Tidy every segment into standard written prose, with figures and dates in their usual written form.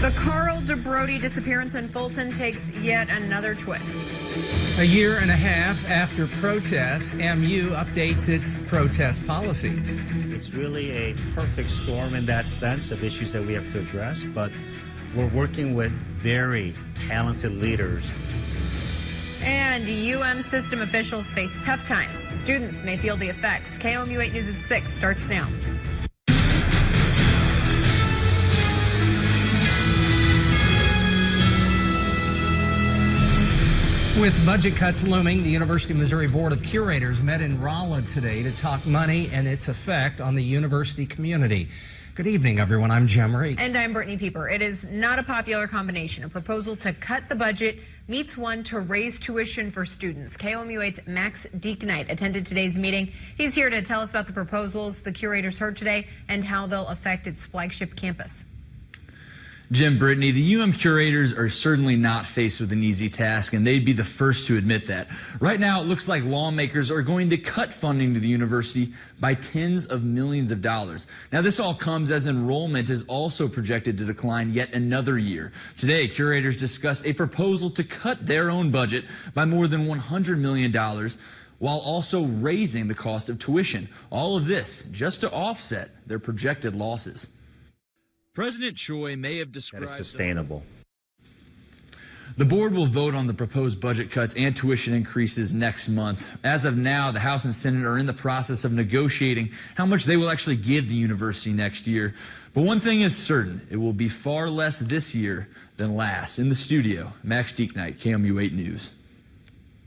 The Carl DeBrody disappearance in Fulton takes yet another twist. A year and a half after protests, MU updates its protest policies. It's really a perfect storm in that sense of issues that we have to address, but we're working with very talented leaders. And system officials face tough times. Students may feel the effects. KOMU 8 News at 6 starts now. With budget cuts looming, the University of Missouri Board of Curators met in Rolla today to talk money and its effect on the university community. Good evening, everyone. I'm Jim Reed. And I'm Brittany Pieper. It is not a popular combination. A proposal to cut the budget meets one to raise tuition for students. KOMU 8's Max Deeknight attended today's meeting. He's here to tell us about the proposals the curators heard today and how they'll affect its flagship campus. Jim, Brittany, the UM curators are certainly not faced with an easy task, and they'd be the first to admit that. Right now, it looks like lawmakers are going to cut funding to the university by tens of millions of dollars. Now, this all comes as enrollment is also projected to decline yet another year. Today, curators discussed a proposal to cut their own budget by more than $100 million, while also raising the cost of tuition. All of this just to offset their projected losses. President Choi may have described that is sustainable. The board will vote on the proposed budget cuts and tuition increases next month. As of now, the House and Senate are in the process of negotiating how much they will actually give the university next year. But one thing is certain, it will be far less this year than last. In the studio, Max Deeknight, KOMU 8 News.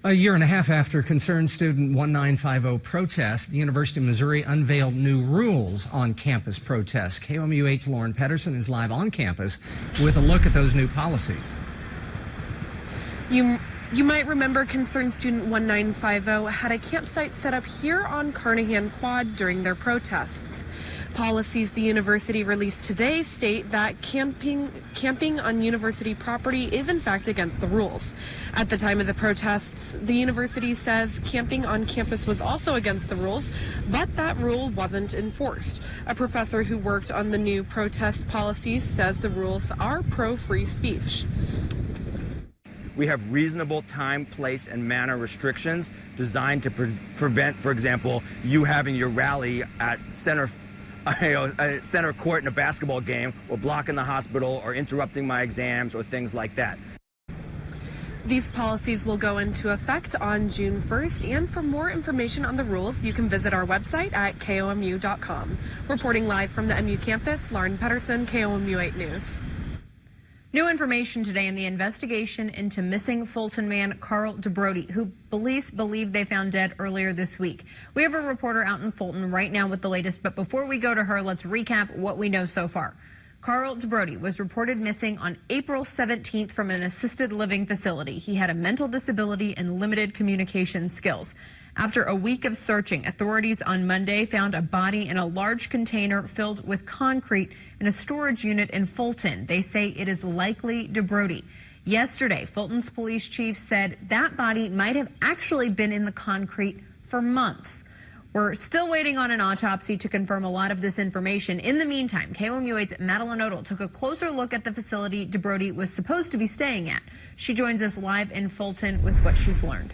A year and a half after concerned student 1950 protest, the University of Missouri unveiled new rules on campus protests. KOMU 8's Lauren Pedersen is live on campus with a look at those new policies. You might remember concerned student 1950 had a campsite set up here on Carnahan Quad during their protests. Policies the university released today state that camping on university property is in fact against the rules. At the time of the protests, the university says camping on campus was also against the rules, but that rule wasn't enforced. A professor who worked on the new protest policies says the rules are pro-free speech. We have reasonable time, place, and manner restrictions designed to prevent, for example, you having your rally at center court in a basketball game, or blocking the hospital, or interrupting my exams, or things like that. These policies will go into effect on June 1st, and for more information on the rules, you can visit our website at KOMU.com. Reporting live from the MU campus, Lauren Pedersen, KOMU 8 News. New information today in the investigation into missing Fulton man Carl DeBrody, who police believe they found dead earlier this week. We have a reporter out in Fulton right now with the latest, but before we go to her, let's recap what we know so far. Carl DeBrody was reported missing on April 17th from an assisted living facility. He had a mental disability and limited communication skills. After a week of searching, authorities on Monday found a body in a large container filled with concrete in a storage unit in Fulton. They say it is likely DeBrody. Yesterday, Fulton's police chief said that body might have actually been in the concrete for months. We're still waiting on an autopsy to confirm a lot of this information. In the meantime, KOMU 8's Madeline Odell took a closer look at the facility DeBrody was supposed to be staying at. She joins us live in Fulton with what she's learned.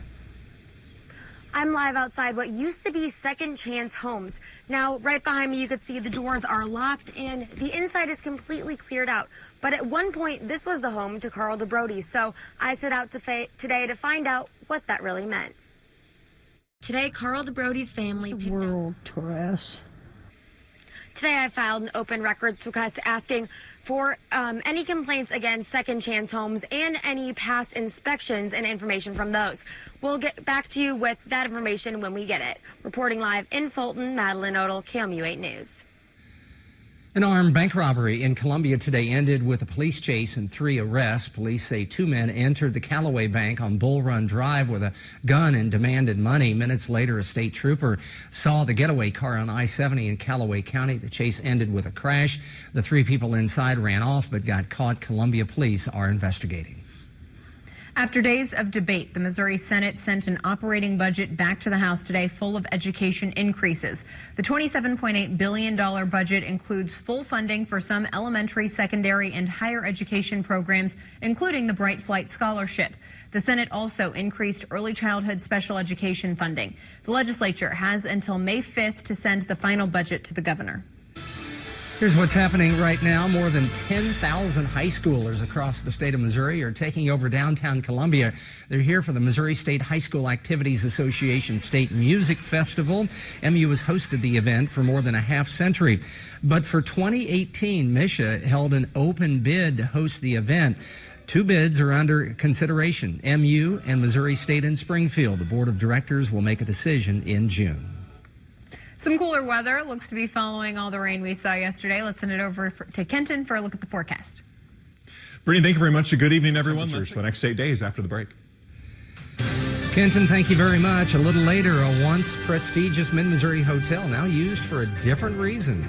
I'm live outside what used to be Second Chance Homes. Now, right behind me, you could see the doors are locked and the inside is completely cleared out. But at one point, this was the home to Carl DeBrody, so I set out today to find out what that really meant. Today, Carl DeBrody's family picked World Press. Today, I filed an open records request asking for any complaints against Second Chance Homes and any past inspections and information from those. We'll get back to you with that information when we get it. Reporting live in Fulton, Madeline Odell, KOMU 8 News. An armed bank robbery in Columbia today ended with a police chase and 3 arrests. Police say 2 men entered the Callaway Bank on Bull Run Drive with a gun and demanded money. Minutes later, a state trooper saw the getaway car on I-70 in Callaway County. The chase ended with a crash. The 3 people inside ran off but got caught. Columbia police are investigating. After days of debate, the Missouri Senate sent an operating budget back to the House today full of education increases. The $27.8 billion budget includes full funding for some elementary, secondary, and higher education programs, including the Bright Flight Scholarship. The Senate also increased early childhood special education funding. The legislature has until May 5th to send the final budget to the governor. Here's what's happening right now. More than 10,000 high schoolers across the state of Missouri are taking over downtown Columbia. They're here for the Missouri State High School Activities Association State Music Festival. MU has hosted the event for more than a half century. But for 2018, Misha held an open bid to host the event. 2 bids are under consideration, MU and Missouri State in Springfield. The board of directors will make a decision in June. Some cooler weather looks to be following all the rain we saw yesterday. Let's send it over to Kenton for a look at the forecast. Brittany, thank you very much. Good evening, everyone. For the next 8 days after the break. Kenton, thank you very much. A little later, a once prestigious Mid-Missouri hotel now used for a different reason.